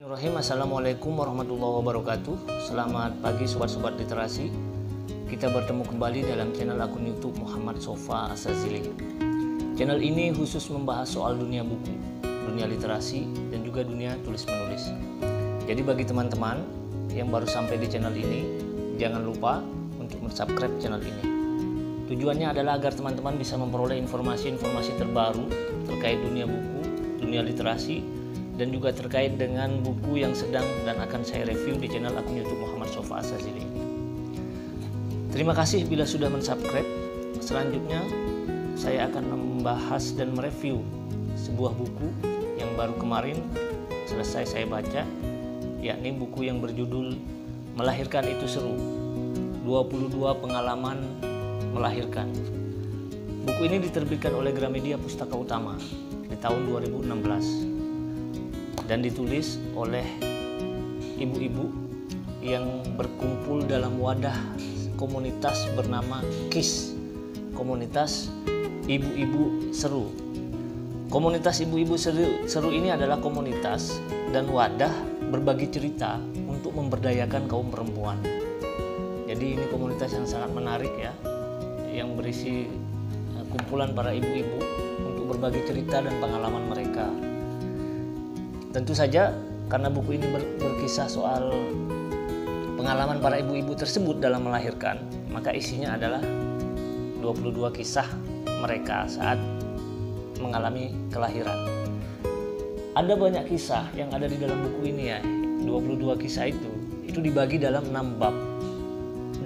Bismillahirrahmanirrahim. Assalamualaikum warahmatullahi wabarakatuh. Selamat pagi sobat-sobat literasi. Kita bertemu kembali dalam channel akun YouTube Muhammad Sofa Asazili. Channel ini khusus membahas soal dunia buku, dunia literasi, dan juga dunia tulis-menulis. Jadi bagi teman-teman yang baru sampai di channel ini, jangan lupa untuk subscribe channel ini. Tujuannya adalah agar teman-teman bisa memperoleh informasi-informasi terbaru terkait dunia buku, dunia literasi, dan juga terkait dengan buku yang sedang dan akan saya review di channel akun YouTube Muhammad Sofa Asazili ini. Terima kasih bila sudah mensubscribe. Selanjutnya saya akan membahas dan mereview sebuah buku yang baru kemarin selesai saya baca, yakni buku yang berjudul Melahirkan Itu Seru, 22 Pengalaman Melahirkan. Buku ini diterbitkan oleh Gramedia Pustaka Utama di tahun 2016 dan ditulis oleh ibu-ibu yang berkumpul dalam wadah komunitas bernama KIS, Komunitas Ibu-Ibu Seru. Komunitas Ibu-Ibu Seru ini adalah komunitas dan wadah berbagi cerita untuk memberdayakan kaum perempuan. Jadi ini komunitas yang sangat menarik ya, yang berisi kumpulan para ibu-ibu untuk berbagi cerita dan pengalaman mereka. Tentu saja karena buku ini berkisah soal pengalaman para ibu-ibu tersebut dalam melahirkan, maka isinya adalah 22 kisah mereka saat mengalami kelahiran. Ada banyak kisah yang ada di dalam buku ini ya. 22 kisah itu dibagi dalam 6 bab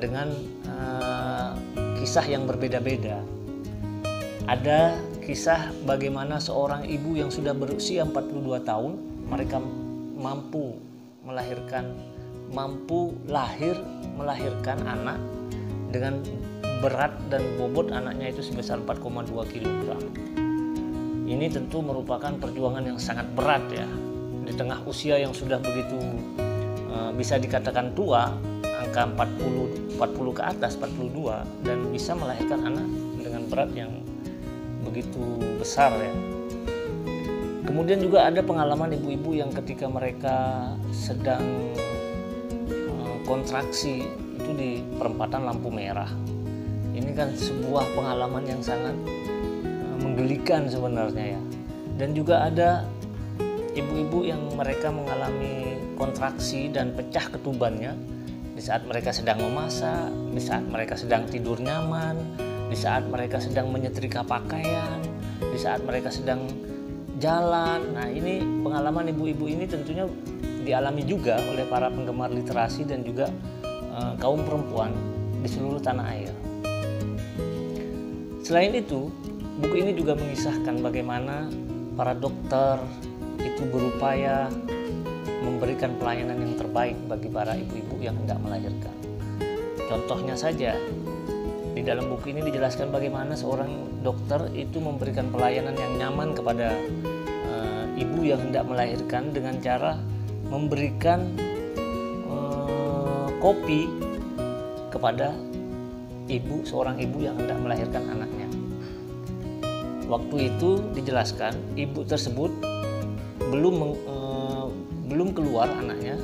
dengan kisah yang berbeda-beda. Ada kisah bagaimana seorang ibu yang sudah berusia 42 tahun, mereka mampu melahirkan anak dengan berat dan bobot anaknya itu sebesar 4,2 kg. Ini tentu merupakan perjuangan yang sangat berat ya. Di tengah usia yang sudah begitu bisa dikatakan tua, angka 40 ke atas, 42, dan bisa melahirkan anak dengan berat yang begitu besar ya. Kemudian juga ada pengalaman ibu-ibu yang ketika mereka sedang kontraksi itu di perempatan lampu merah. Ini kan sebuah pengalaman yang sangat menggelikan sebenarnya ya. Dan juga ada ibu-ibu yang mereka mengalami kontraksi dan pecah ketubannya di saat mereka sedang memasak, di saat mereka sedang tidur nyaman, di saat mereka sedang menyetrika pakaian, di saat mereka sedang jalan. Nah, ini pengalaman ibu-ibu ini tentunya dialami juga oleh para penggemar literasi dan juga kaum perempuan di seluruh tanah air. Selain itu, buku ini juga mengisahkan bagaimana para dokter itu berupaya memberikan pelayanan yang terbaik bagi para ibu-ibu yang hendak melahirkan. Contohnya saja, di dalam buku ini dijelaskan bagaimana seorang dokter itu memberikan pelayanan yang nyaman kepada ibu yang hendak melahirkan dengan cara memberikan kopi kepada seorang ibu yang hendak melahirkan anaknya. Waktu itu dijelaskan ibu tersebut belum keluar anaknya,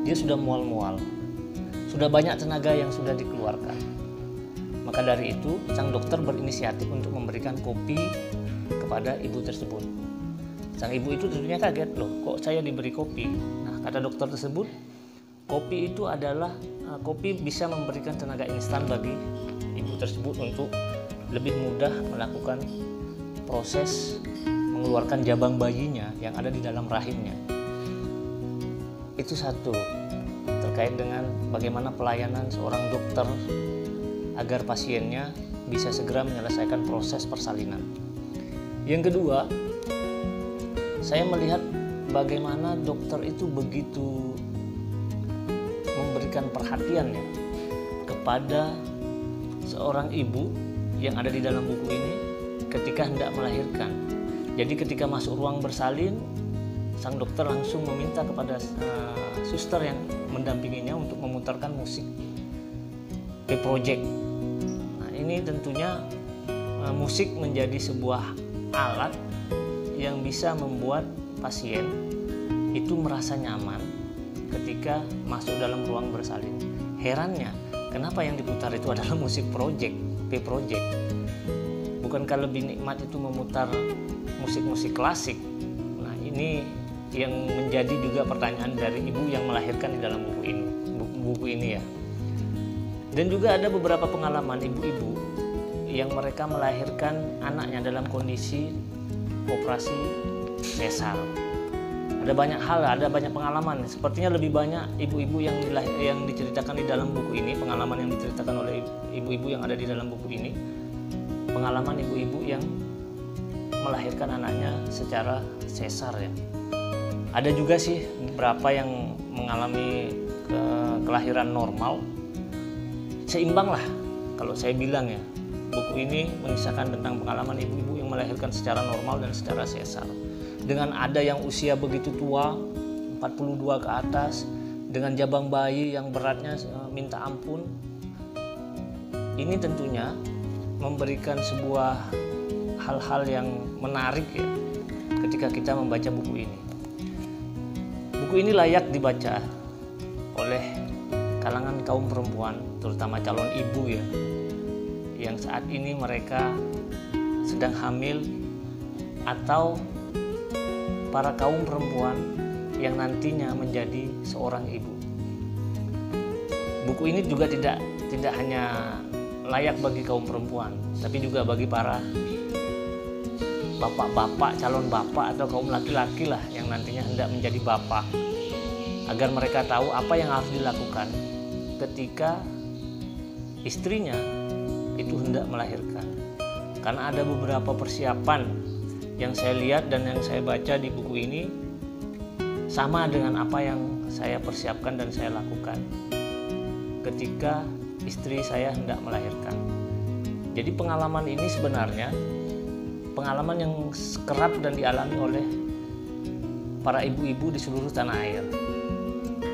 dia sudah mual-mual, sudah banyak tenaga yang sudah dikeluarkan. Maka dari itu sang dokter berinisiatif untuk memberikan kopi kepada ibu tersebut. Sang ibu itu tentunya kaget, loh kok saya diberi kopi. Nah, kata dokter tersebut, kopi itu adalah kopi bisa memberikan tenaga instan bagi ibu tersebut untuk lebih mudah melakukan proses mengeluarkan jabang bayinya yang ada di dalam rahimnya. Itu satu, terkait dengan bagaimana pelayanan seorang dokter agar pasiennya bisa segera menyelesaikan proses persalinan. Yang kedua, saya melihat bagaimana dokter itu begitu memberikan perhatian ya kepada seorang ibu yang ada di dalam buku ini ketika hendak melahirkan. Jadi ketika masuk ruang bersalin, sang dokter langsung meminta kepada suster yang mendampinginya untuk memutarkan musik P-Project. Nah, ini tentunya musik menjadi sebuah alat yang bisa membuat pasien itu merasa nyaman ketika masuk dalam ruang bersalin. Herannya, kenapa yang diputar itu adalah musik project, P-project? Bukankah lebih nikmat itu memutar musik-musik klasik? Nah, ini yang menjadi juga pertanyaan dari ibu yang melahirkan di dalam buku ini ya. Dan juga ada beberapa pengalaman ibu-ibu yang mereka melahirkan anaknya dalam kondisi operasi sesar. Ada banyak hal, ada banyak pengalaman. Sepertinya lebih banyak ibu-ibu yang diceritakan di dalam buku ini, pengalaman yang diceritakan oleh ibu-ibu yang ada di dalam buku ini, pengalaman ibu-ibu yang melahirkan anaknya secara sesar ya. Ada juga sih beberapa yang mengalami kelahiran normal. Seimbang lah kalau saya bilang ya, buku ini mengisahkan tentang pengalaman ibu-ibu yang melahirkan secara normal dan secara sesar. Dengan ada yang usia begitu tua, 42 ke atas, dengan jabang bayi yang beratnya minta ampun. Ini tentunya memberikan sebuah hal-hal yang menarik ya ketika kita membaca buku ini. Buku ini layak dibaca oleh kalangan kaum perempuan, terutama calon ibu ya, yang saat ini mereka sedang hamil atau para kaum perempuan yang nantinya menjadi seorang ibu. Buku ini juga tidak hanya layak bagi kaum perempuan, tapi juga bagi para bapak-bapak, calon bapak atau kaum laki-laki lah yang nantinya hendak menjadi bapak, agar mereka tahu apa yang harus dilakukan ketika istrinya itu hendak melahirkan. Karena ada beberapa persiapan yang saya lihat dan yang saya baca di buku ini sama dengan apa yang saya persiapkan dan saya lakukan ketika istri saya hendak melahirkan. Jadi pengalaman ini sebenarnya pengalaman yang kerap dan dialami oleh para ibu-ibu di seluruh tanah air.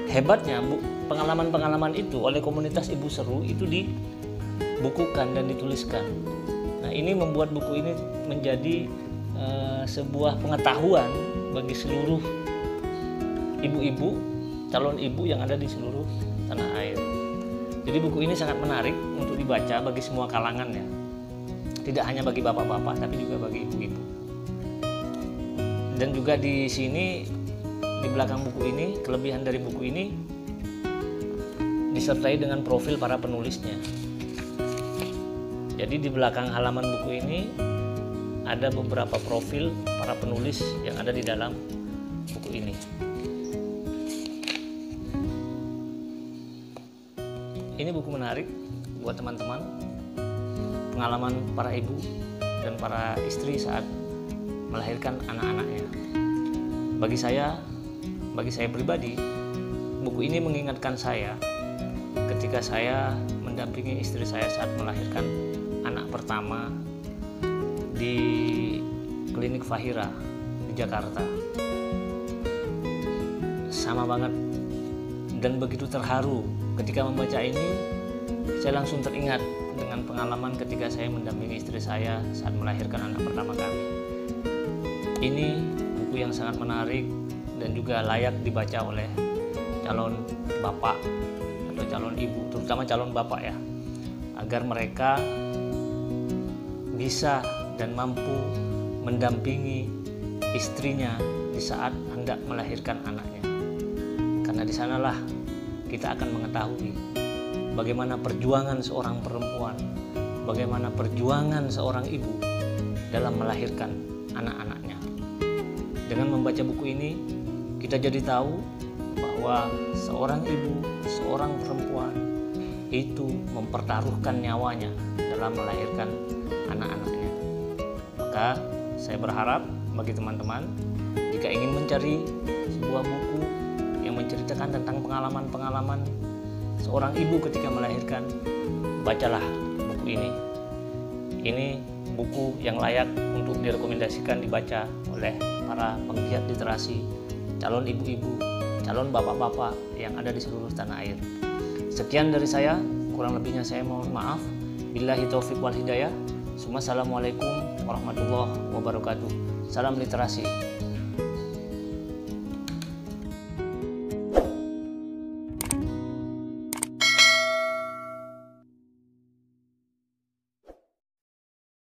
Hebatnya pengalaman-pengalaman itu oleh komunitas Ibu Seru itu dibukukan dan dituliskan. Nah, ini membuat buku ini menjadi sebuah pengetahuan bagi seluruh ibu-ibu, calon ibu yang ada di seluruh tanah air. Jadi buku ini sangat menarik untuk dibaca bagi semua kalangan ya. Tidak hanya bagi bapak-bapak tapi juga bagi ibu-ibu. Dan juga di sini di belakang buku ini, kelebihan dari buku ini disertai dengan profil para penulisnya. Jadi di belakang halaman buku ini ada beberapa profil para penulis yang ada di dalam buku ini. Ini buku menarik buat teman-teman, pengalaman para ibu dan para istri saat melahirkan anak-anaknya. Bagi saya pribadi, buku ini mengingatkan saya ketika saya mendampingi istri saya saat melahirkan anak pertama di klinik Fahira di Jakarta. Sama banget dan begitu terharu ketika membaca ini. Saya langsung teringat dengan pengalaman ketika saya mendampingi istri saya saat melahirkan anak pertama kami. Ini buku yang sangat menarik dan juga layak dibaca oleh calon bapak atau calon ibu, terutama calon bapak ya, agar mereka bisa dan mampu mendampingi istrinya di saat hendak melahirkan anaknya. Karena di sanalah kita akan mengetahui bagaimana perjuangan seorang perempuan, bagaimana perjuangan seorang ibu dalam melahirkan anak-anaknya. Dengan membaca buku ini, kita jadi tahu bahwa seorang ibu, seorang perempuan itu mempertaruhkan nyawanya dalam melahirkan anak-anaknya. Maka saya berharap bagi teman-teman, jika ingin mencari sebuah buku yang menceritakan tentang pengalaman-pengalaman seorang ibu ketika melahirkan, bacalah buku ini. Ini buku yang layak untuk direkomendasikan dibaca oleh para penggiat literasi, calon ibu-ibu, calon bapak-bapak yang ada di seluruh tanah air. Sekian dari saya, kurang lebihnya saya mohon maaf. Billahi taufiq wal hidayah. Assalamualaikum warahmatullahi wabarakatuh. Salam literasi.